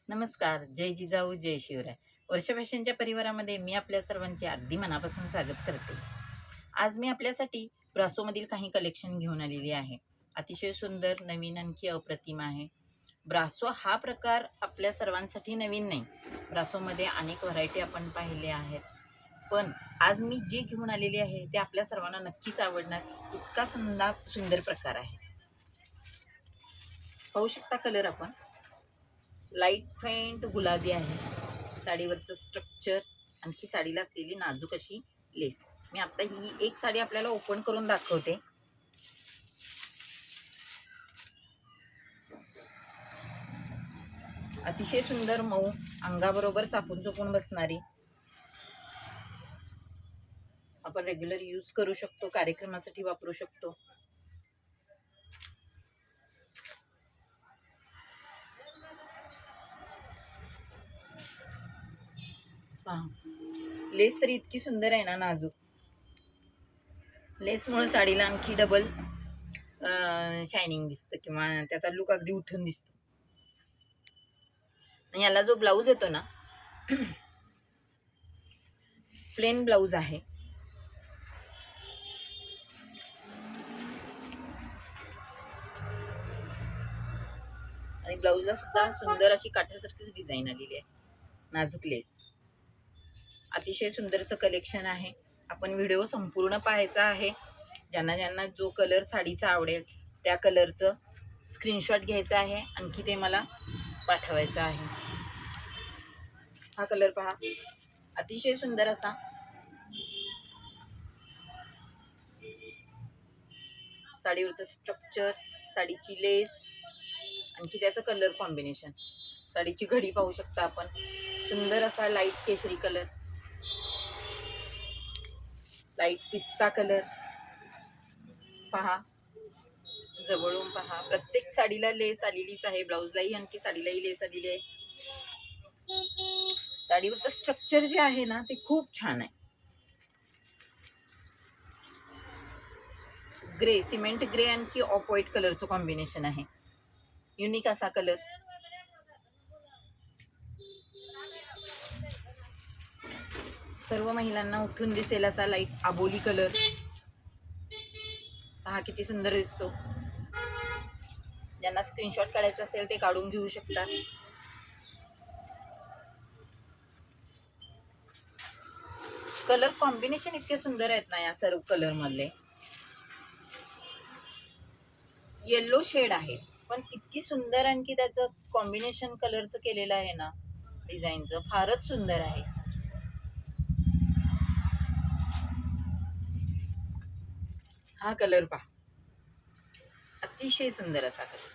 नमस्कार. जय जिजाऊ जय शिवराय. वर्ष फॅशनच्या परिवारामध्ये मी आपल्या सर्वांचे अगदी मनापासून स्वागत करते. आज मी आपल्यासाठी ब्रासोमधील काही कलेक्शन घेऊन आलेली आहे. अतिशय सुंदर, नवीन, आणखी अप्रतिम आहे. ब्रासो हा प्रकार आपल्या सर्वांसाठी नवीन नाही. ब्रासोमध्ये अनेक व्हरायटी आपण पाहिले आहेत, पण आज मी जे घेऊन आलेली आहे ते आपल्या सर्वांना नक्कीच आवडणार. इतका सुंदर प्रकार आहे. पाहू शकता कलर आपण. लाईट फेंट गुलाबी आहे. साडीवरचं स्ट्रक्चर, आणखी साडीला असलेली नाजूक अशी लेस. मी आता ही एक साडी आपल्याला ओपन करून दाखवते. अतिशय सुंदर, मऊ, अंगाबरोबर चापून चोपून बसणारी. आपण रेग्युलर यूज करू शकतो, कार्यक्रमासाठी वापरू शकतो. लेस तरी इतकी सुंदर आहे ना, नाजूक. लेसमुळे साडीला आणखी डबल शायनिंग दिसतं किंवा त्याचा लुक अगदी उठून दिसतो. आणि याला जो ब्लाऊज येतो ना, प्लेन ब्लाऊज आहे. आणि ब्लाऊजला सुद्धा सुंदर अशी काठासारखीच डिझाईन आलेली आहे. नाजूक लेस. अतिशय सुंदरचं कलेक्शन आहे. आपण व्हिडिओ संपूर्ण पाहायचा आहे. ज्यांना ज्यांना जो कलर साडीचा आवडेल त्या कलरचं स्क्रीनशॉट घ्यायचा आहे, आणखी ते मला पाठवायचं आहे. हा कलर पहा, अतिशय सुंदर असा. साडीवरचं स्ट्रक्चर, साडीची लेस, आणखी त्याचं कलर कॉम्बिनेशन. साडीची घडी पाहू शकता आपण. सुंदर असा लाईट केशरी कलर, लाईट पिस्ता कलर. पहा, जवळून पहा. प्रत्येक साडीला लेस आलेलीच आहे. ब्लाऊजलाही आणखी साडीलाही लेस आलेली आहे. साडीवरचं स्ट्रक्चर जे आहे ना, ते खूप छान आहे. ग्रे, सिमेंट ग्रे आणखी ऑफ व्हाईट कलरचं कॉम्बिनेशन आहे. युनिक असा कलर. सर्व महिलांना उठून दिसेल असा लाईट आबोली कलर. पहा किती सुंदर दिसतो. ज्यांना स्क्रीनशॉट काढायचा असेल ते काढून घेऊ शकतात. कलर कॉम्बिनेशन इतके सुंदर आहेत ना या सर्व कलर मधले. येलो शेड आहे, पण इतकी सुंदर आणखी त्याचं कॉम्बिनेशन कलरचं केलेलं आहे ना, डिझाईनचं फारच सुंदर आहे. हा कलर पहा, अतिशय सुंदर असा कलर.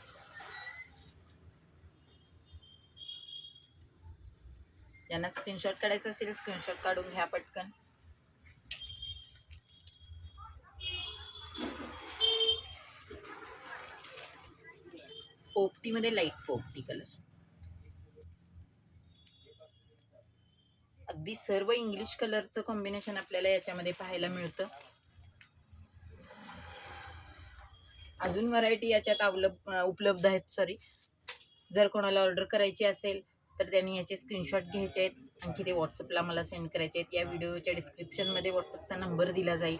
ज्यांना स्क्रीनशॉट काढायचा असेल स्क्रीनशॉट काढून घ्या पटकन. पोपटीमध्ये लाईट पोपटी कलर. अगदी सर्व इंग्लिश कलरचं कॉम्बिनेशन आपल्याला याच्यामध्ये पाहायला मिळतं. अजून व्हरायटी याच्यात उपलब्ध आहेत. जर कोणाला ऑर्डर करायची असेल तर त्यांनी याचे स्क्रीनशॉट घ्यायचे आहेत, आणखी ते व्हॉट्सअपला मला सेंड करायचे आहेत. या व्हिडिओच्या डिस्क्रिप्शनमध्ये व्हॉट्सअपचा नंबर दिला जाईल.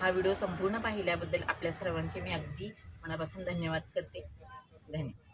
हा व्हिडिओ संपूर्ण पाहिल्याबद्दल आपल्या सर्वांचे मी अगदी मनापासून धन्यवाद करते. धन्यवाद.